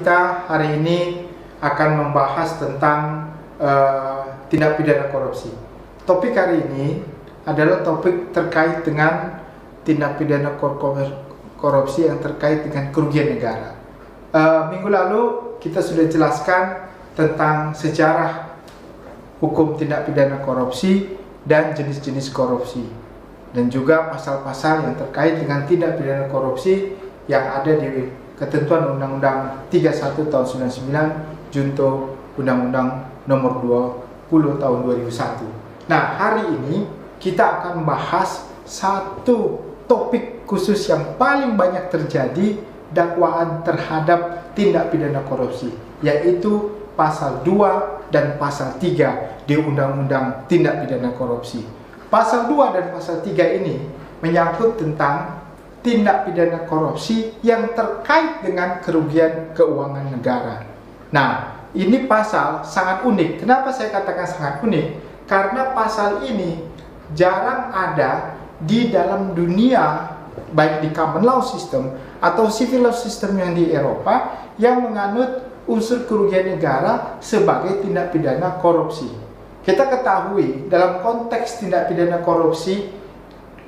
kita hari ini akan membahas tentang tindak pidana korupsi. Topik hari ini adalah topik terkait dengan tindak pidana korupsi yang terkait dengan kerugian negara. Minggu lalu kita sudah jelaskan tentang sejarah hukum tindak pidana korupsi dan jenis-jenis korupsi, dan juga pasal-pasal yang terkait dengan tindak pidana korupsi yang ada di ketentuan Undang-Undang 31 tahun 99 junto Undang-Undang nomor 20 tahun 2001. Nah, hari ini kita akan membahas satu topik khusus yang paling banyak terjadi dakwaan terhadap tindak pidana korupsi, yaitu pasal 2 dan pasal 3 di Undang-Undang Tindak Pidana Korupsi. Pasal 2 dan pasal 3 ini menyangkut tentang tindak pidana korupsi yang terkait dengan kerugian keuangan negara. Nah, ini pasal sangat unik. Kenapa saya katakan sangat unik? Karena pasal ini jarang ada di dalam dunia, baik di common law system atau civil law system yang di Eropa, yang menganut unsur kerugian negara sebagai tindak pidana korupsi. Kita ketahui dalam konteks tindak pidana korupsi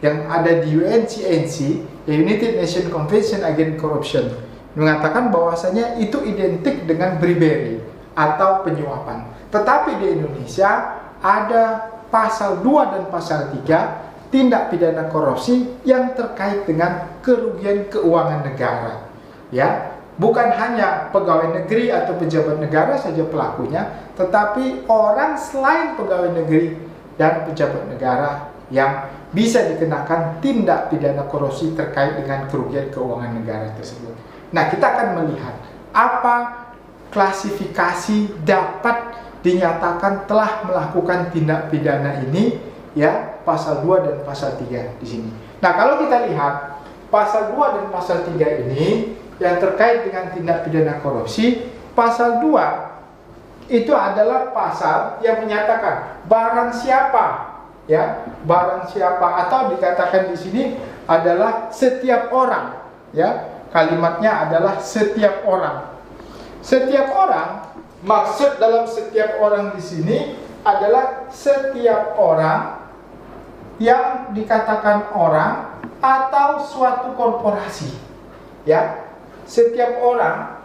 yang ada di UNCNC, United Nations Convention Against Corruption, mengatakan bahwasanya itu identik dengan bribery atau penyuapan. Tetapi di Indonesia ada pasal 2 dan pasal 3 tindak pidana korupsi yang terkait dengan kerugian keuangan negara. Ya, bukan hanya pegawai negeri atau pejabat negara saja pelakunya, tetapi orang selain pegawai negeri dan pejabat negara yang bisa dikenakan tindak pidana korupsi terkait dengan kerugian keuangan negara tersebut. Nah, kita akan melihat apa klasifikasi dapat dinyatakan telah melakukan tindak pidana ini, ya, pasal 2 dan pasal 3 di sini. Nah, kalau kita lihat pasal 2 dan pasal 3 ini yang terkait dengan tindak pidana korupsi, pasal 2 itu adalah pasal yang menyatakan barang siapa, ya, barang siapa, atau dikatakan di sini adalah setiap orang, ya, kalimatnya adalah setiap orang. Setiap orang, maksud dalam setiap orang di sini adalah setiap orang yang dikatakan orang atau suatu korporasi, ya, setiap orang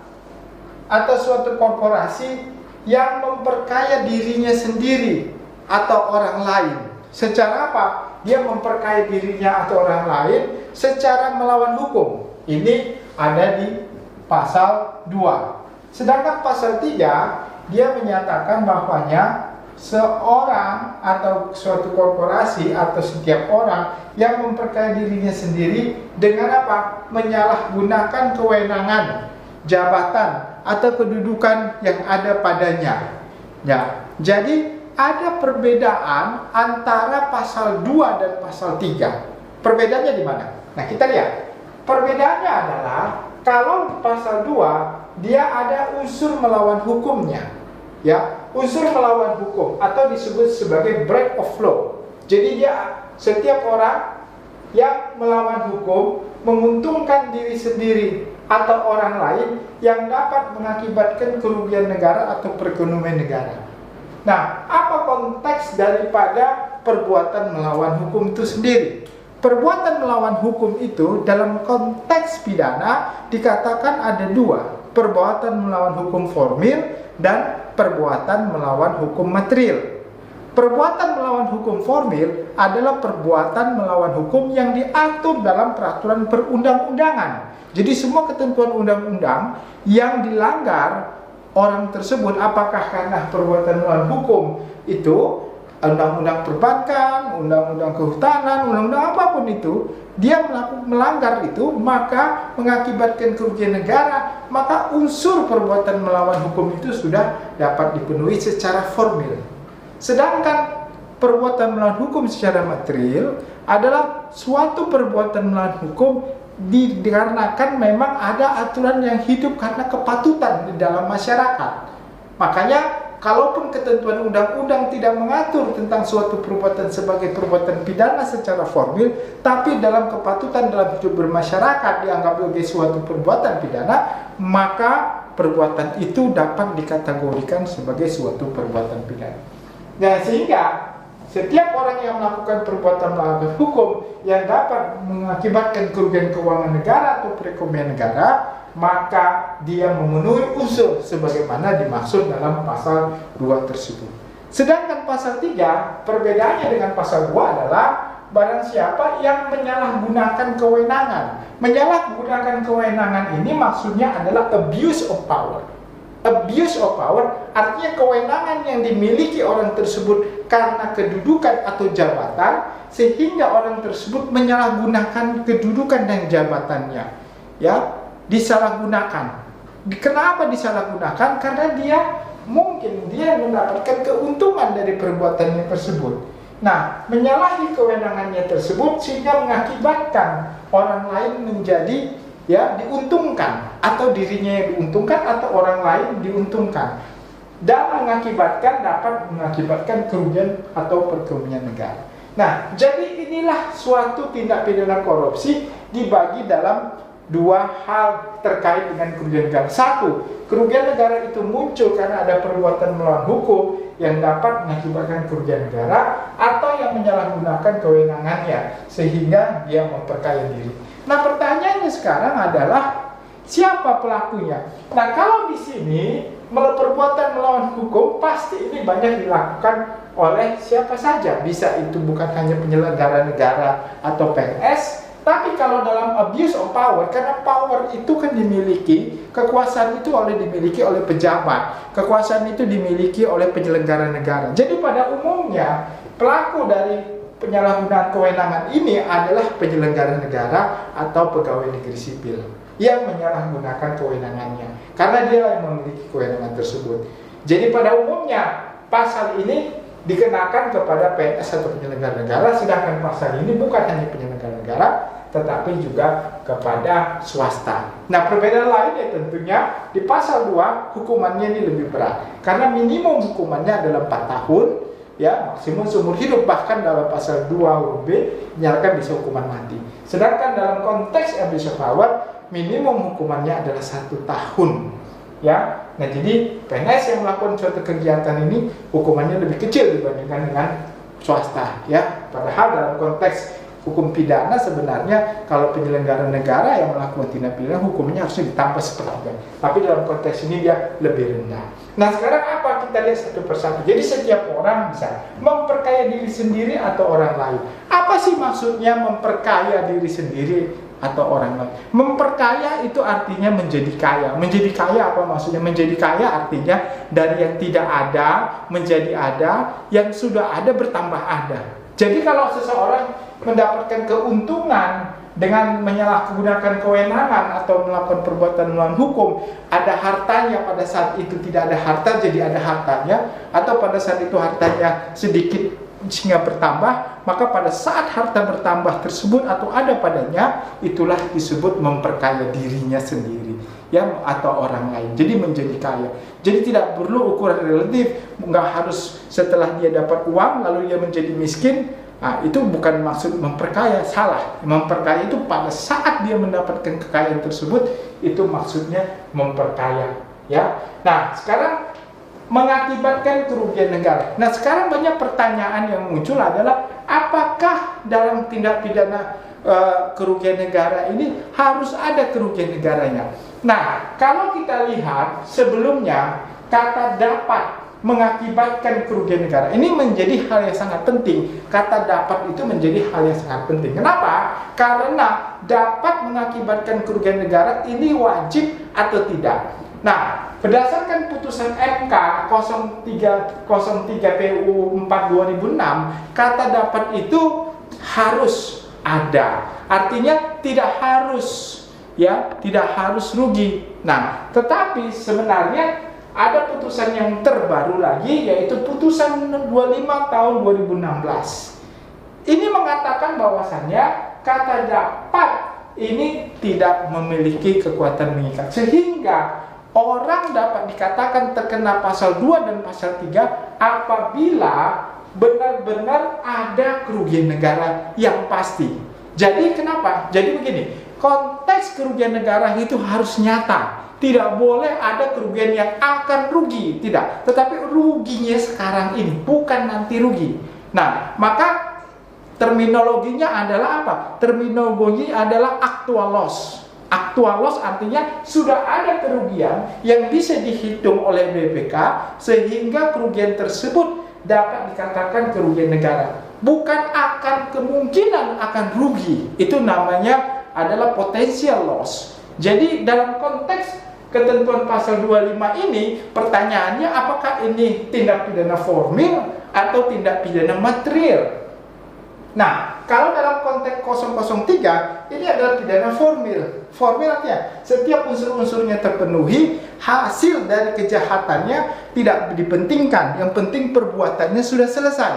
atau suatu korporasi yang memperkaya dirinya sendiri atau orang lain. Secara apa? Dia memperkaya dirinya atau orang lain secara melawan hukum. Ini ada di pasal 2. Sedangkan pasal 3, dia menyatakan bahwanya seorang atau suatu korporasi atau setiap orang yang memperkaya dirinya sendiri dengan apa? Menyalahgunakan kewenangan, jabatan atau kedudukan yang ada padanya. Ya, jadi ada perbedaan antara pasal 2 dan pasal 3. Perbedaannya di mana? Nah, kita lihat. Perbedaannya adalah kalau pasal 2 dia ada unsur melawan hukumnya. Ya, unsur melawan hukum atau disebut sebagai break of law. Jadi dia setiap orang yang melawan hukum menguntungkan diri sendiri atau orang lain yang dapat mengakibatkan kerugian negara atau perekonomian negara. Nah, apa konteks daripada perbuatan melawan hukum itu sendiri? Perbuatan melawan hukum itu dalam konteks pidana dikatakan ada 2, perbuatan melawan hukum formil dan perbuatan melawan hukum material. Perbuatan melawan hukum formil adalah perbuatan melawan hukum yang diatur dalam peraturan perundang-undangan. Jadi semua ketentuan undang-undang yang dilanggar orang tersebut, apakah karena perbuatan melawan hukum itu, undang-undang perbankan, undang-undang kehutanan, undang-undang apapun itu, dia melanggar itu, maka mengakibatkan kerugian negara, maka unsur perbuatan melawan hukum itu sudah dapat dipenuhi secara formil. Sedangkan perbuatan melawan hukum secara material adalah suatu perbuatan melawan hukum dikarenakan memang ada aturan yang hidup karena kepatutan di dalam masyarakat. Makanya kalaupun ketentuan undang-undang tidak mengatur tentang suatu perbuatan sebagai perbuatan pidana secara formil, tapi dalam kepatutan dalam hidup bermasyarakat dianggap sebagai suatu perbuatan pidana, maka perbuatan itu dapat dikategorikan sebagai suatu perbuatan pidana. Nah, sehingga setiap orang yang melakukan perbuatan melanggar hukum yang dapat mengakibatkan kerugian keuangan negara atau perekonomian negara, maka dia memenuhi unsur sebagaimana dimaksud dalam pasal 2 tersebut. Sedangkan pasal 3, perbedaannya dengan pasal 2 adalah barang siapa yang menyalahgunakan kewenangan. Menyalahgunakan kewenangan ini maksudnya adalah abuse of power. Abuse of power artinya kewenangan yang dimiliki orang tersebut karena kedudukan atau jabatan, sehingga orang tersebut menyalahgunakan kedudukan dan jabatannya, ya, disalahgunakan. Kenapa disalahgunakan? Karena mungkin dia mendapatkan keuntungan dari perbuatannya tersebut. Nah, menyalahi kewenangannya tersebut sehingga mengakibatkan orang lain menjadi, ya, diuntungkan, atau dirinya yang diuntungkan atau orang lain diuntungkan, dan dapat mengakibatkan kerugian atau perekonomian negara. Nah, jadi inilah suatu tindak pidana korupsi dibagi dalam 2 hal terkait dengan kerugian negara. 1, kerugian negara itu muncul karena ada perbuatan melawan hukum yang dapat mengakibatkan kerugian negara, atau yang menyalahgunakan kewenangannya sehingga dia memperkaya diri. Nah, pertanyaannya sekarang adalah siapa pelakunya? Nah, kalau di sini perbuatan melawan hukum pasti ini banyak dilakukan oleh siapa saja. Bisa itu bukan hanya penyelenggara negara atau PNS, tapi kalau dalam abuse of power, karena power itu kan dimiliki, kekuasaan itu dimiliki oleh pejabat, kekuasaan itu dimiliki oleh penyelenggara negara. Jadi pada umumnya pelaku dari penyalahgunaan kewenangan ini adalah penyelenggara negara atau pegawai negeri sipil yang menyalahgunakan kewenangannya, karena dia yang memiliki kewenangan tersebut. Jadi pada umumnya pasal ini dikenakan kepada PNS atau penyelenggara negara, sedangkan pasal ini bukan hanya penyelenggara negara, tetapi juga kepada swasta. Nah, perbedaan lainnya tentunya di pasal 2 hukumannya ini lebih berat, karena minimum hukumannya adalah 4 tahun, ya, maksimum seumur hidup, bahkan dalam pasal 2 huruf B menyatakan bisa hukuman mati. Sedangkan dalam konteks abuse of power minimum hukumannya adalah 1 tahun, ya. Nah, jadi PNS yang melakukan suatu kegiatan ini hukumannya lebih kecil dibandingkan dengan swasta, ya. Padahal dalam konteks hukum pidana sebenarnya kalau penyelenggara negara yang melakukan tindak pidana hukumnya harusnya ditambah sepertiga, tapi dalam konteks ini dia lebih rendah. Nah, sekarang apa? Kita lihat satu persatu. Jadi setiap orang bisa memperkaya diri sendiri atau orang lain. Apa sih maksudnya memperkaya diri sendiri atau orang lain? Memperkaya itu artinya menjadi kaya. Menjadi kaya apa maksudnya? Menjadi kaya artinya dari yang tidak ada menjadi ada, yang sudah ada bertambah ada. Jadi kalau seseorang mendapatkan keuntungan dengan menyalahgunakan kewenangan atau melakukan perbuatan melawan hukum, ada hartanya, pada saat itu tidak ada harta jadi ada hartanya, atau pada saat itu hartanya sedikit sehingga bertambah, maka pada saat harta bertambah tersebut atau ada padanya, itulah disebut memperkaya dirinya sendiri, ya, atau orang lain. Jadi menjadi kaya. Jadi tidak perlu ukuran relatif, nggak harus setelah dia dapat uang lalu dia menjadi miskin. Nah, itu bukan maksud memperkaya, salah. Memperkaya itu pada saat dia mendapatkan kekayaan tersebut, itu maksudnya memperkaya, ya. Nah, sekarang mengakibatkan kerugian negara. Nah, sekarang banyak pertanyaan yang muncul adalah apakah dalam tindak pidana kerugian negara ini harus ada kerugian negaranya? Nah, kalau kita lihat sebelumnya kata dapat mengakibatkan kerugian negara ini menjadi hal yang sangat penting. Kata dapat itu menjadi hal yang sangat penting. Kenapa? Karena dapat mengakibatkan kerugian negara ini wajib atau tidak. Nah, berdasarkan putusan MK 0303 PUU 4 2006, kata dapat itu harus ada. Artinya tidak harus, ya, tidak harus rugi. Nah, tetapi sebenarnya ada putusan yang terbaru lagi, yaitu putusan 25 tahun 2016. Ini mengatakan bahwasannya kata dapat ini tidak memiliki kekuatan mengikat, sehingga orang dapat dikatakan terkena pasal 2 dan pasal 3 apabila benar-benar ada kerugian negara yang pasti. Jadi kenapa? Jadi begini, konteks kerugian negara itu harus nyata. Tidak boleh ada kerugian yang akan rugi, tidak. Tetapi ruginya sekarang ini, bukan nanti rugi. Nah, maka terminologinya adalah apa? Terminologi adalah actual loss. Actual loss artinya sudah ada kerugian yang bisa dihitung oleh BPK sehingga kerugian tersebut dapat dikatakan kerugian negara. Bukan akan kemungkinan akan rugi. Itu namanya adalah potential loss. Jadi dalam konteks ketentuan pasal 25 ini, pertanyaannya apakah ini tindak pidana formil atau tindak pidana material? Nah, kalau dalam konteks 003 ini adalah pidana formil. Formil artinya setiap unsur-unsurnya terpenuhi, hasil dari kejahatannya tidak dipentingkan. Yang penting perbuatannya sudah selesai.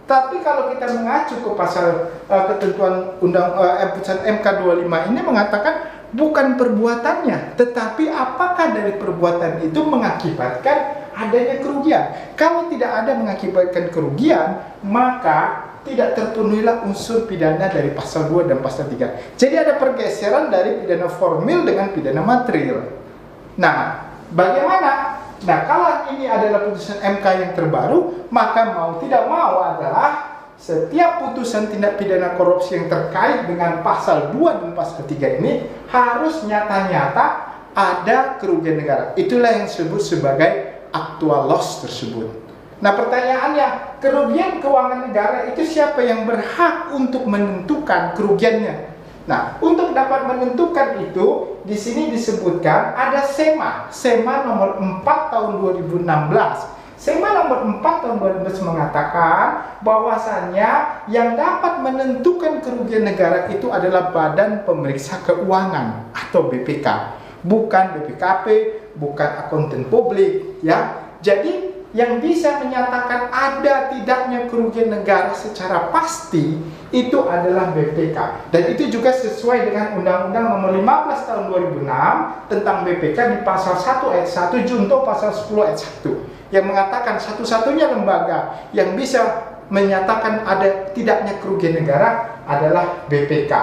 Tapi kalau kita mengacu ke pasal ketentuan putusan MK 25 ini mengatakan bukan perbuatannya, tetapi apakah dari perbuatan itu mengakibatkan adanya kerugian. Kalau tidak ada mengakibatkan kerugian, maka tidak terpenuhilah unsur pidana dari pasal 2 dan pasal 3. Jadi ada pergeseran dari pidana formil dengan pidana material. Nah, bagaimana? Nah, kalau ini adalah putusan MK yang terbaru, maka mau tidak mau adalah setiap putusan tindak pidana korupsi yang terkait dengan pasal 2 dan pasal 3 ini harus nyata-nyata ada kerugian negara. Itulah yang disebut sebagai actual loss tersebut. Nah, pertanyaannya, kerugian keuangan negara itu siapa yang berhak untuk menentukan kerugiannya? Nah, untuk dapat menentukan itu, di sini disebutkan ada SEMA nomor 4 tahun 2016. SEMA nomor 4 tahun 2016 mengatakan bahwasannya yang dapat menentukan kerugian negara itu adalah Badan Pemeriksa Keuangan atau BPK, bukan BPKP, bukan akuntan publik, ya. Jadi yang bisa menyatakan ada tidaknya kerugian negara secara pasti itu adalah BPK. Dan itu juga sesuai dengan Undang-Undang Nomor 15 Tahun 2006 tentang BPK di pasal 1 ayat 1 junto pasal 10 ayat 1 yang mengatakan satu-satunya lembaga yang bisa menyatakan ada tidaknya kerugian negara adalah BPK.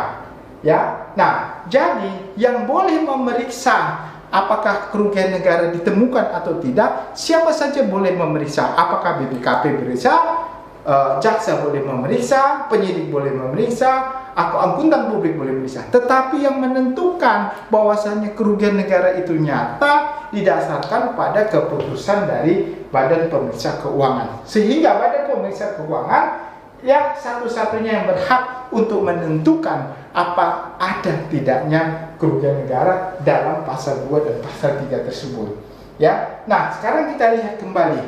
Ya. Nah, jadi yang boleh memeriksa apakah kerugian negara ditemukan atau tidak, siapa saja boleh memeriksa. Apakah BPKP memeriksa, jaksa boleh memeriksa, penyidik boleh memeriksa, akuntan publik boleh memeriksa. Tetapi yang menentukan bahwasannya kerugian negara itu nyata didasarkan pada keputusan dari Badan Pemeriksa Keuangan. Sehingga Badan Pemeriksa Keuangan yang satu-satunya yang berhak untuk menentukan apa ada tidaknya kerugian negara dalam pasal 2 dan pasal 3 tersebut. Ya. Nah, sekarang kita lihat kembali.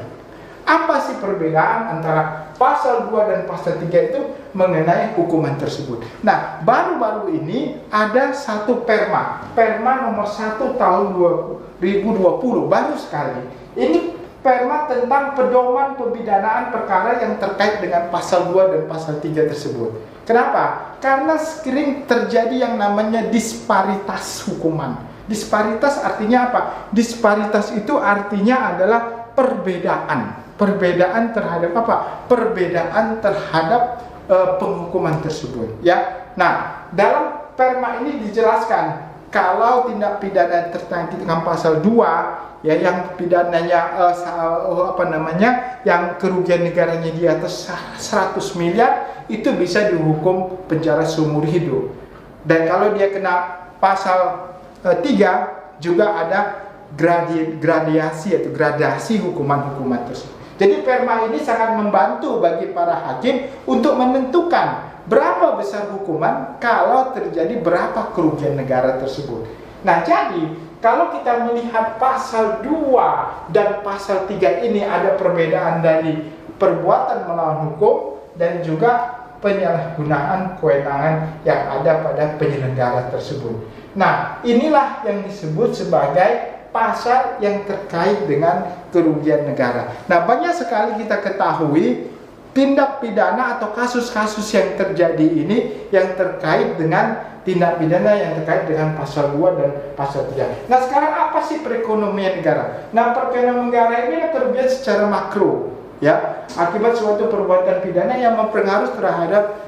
Apa sih perbedaan antara pasal 2 dan pasal 3 itu mengenai hukuman tersebut? Nah, baru-baru ini ada satu perma nomor 1 tahun 2020, baru sekali. Ini perma tentang pedoman pemidanaan perkara yang terkait dengan pasal 2 dan pasal 3 tersebut. Kenapa? Karena sering terjadi yang namanya disparitas hukuman. Disparitas artinya apa? Disparitas itu artinya adalah perbedaan terhadap apa? Perbedaan terhadap penghukuman tersebut, ya. Nah, dalam perma ini dijelaskan kalau tindak pidana terkait dengan pasal 2, ya, yang pidananya yang kerugian negaranya di atas 100 miliar itu bisa dihukum penjara seumur hidup. Dan kalau dia kena pasal 3 juga ada gradasi hukuman-hukuman tersebut. Jadi perma ini sangat membantu bagi para hakim untuk menentukan berapa besar hukuman kalau terjadi berapa kerugian negara tersebut. Nah, jadi kalau kita melihat pasal 2 dan pasal 3 ini ada perbedaan dari perbuatan melawan hukum dan juga penyalahgunaan kewenangan yang ada pada penyelenggara tersebut. Nah, inilah yang disebut sebagai pasal yang terkait dengan kerugian negara. Nah, banyak sekali kita ketahui tindak pidana atau kasus-kasus yang terjadi ini yang terkait dengan tindak pidana yang terkait dengan pasal 2 dan pasal 3. Nah, sekarang apa sih perekonomian negara? Nah, perekonomian negara ini kerugian secara makro, ya, akibat suatu perbuatan pidana yang mempengaruhi terhadap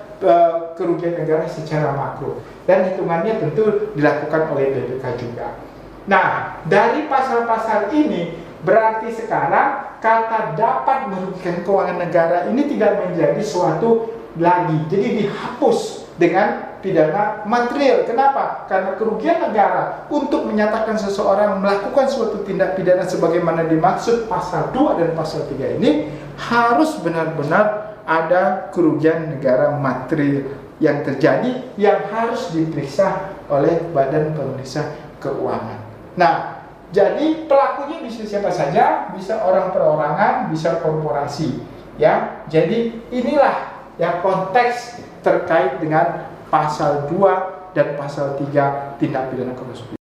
kerugian negara secara makro, dan hitungannya tentu dilakukan oleh BPK juga. Nah, dari pasal-pasal ini berarti sekarang kata dapat merugikan keuangan negara ini tidak menjadi suatu lagi, jadi dihapus dengan pidana material. Kenapa? Karena kerugian negara untuk menyatakan seseorang melakukan suatu tindak pidana sebagaimana dimaksud pasal 2 dan pasal 3 ini harus benar-benar ada kerugian negara material yang terjadi, yang harus diperiksa oleh Badan Pemeriksa Keuangan. Nah, jadi pelakunya bisa siapa saja, bisa orang perorangan, bisa korporasi, ya. Jadi inilah ya konteks terkait dengan pasal 2 dan pasal 3 tindak pidana korupsi.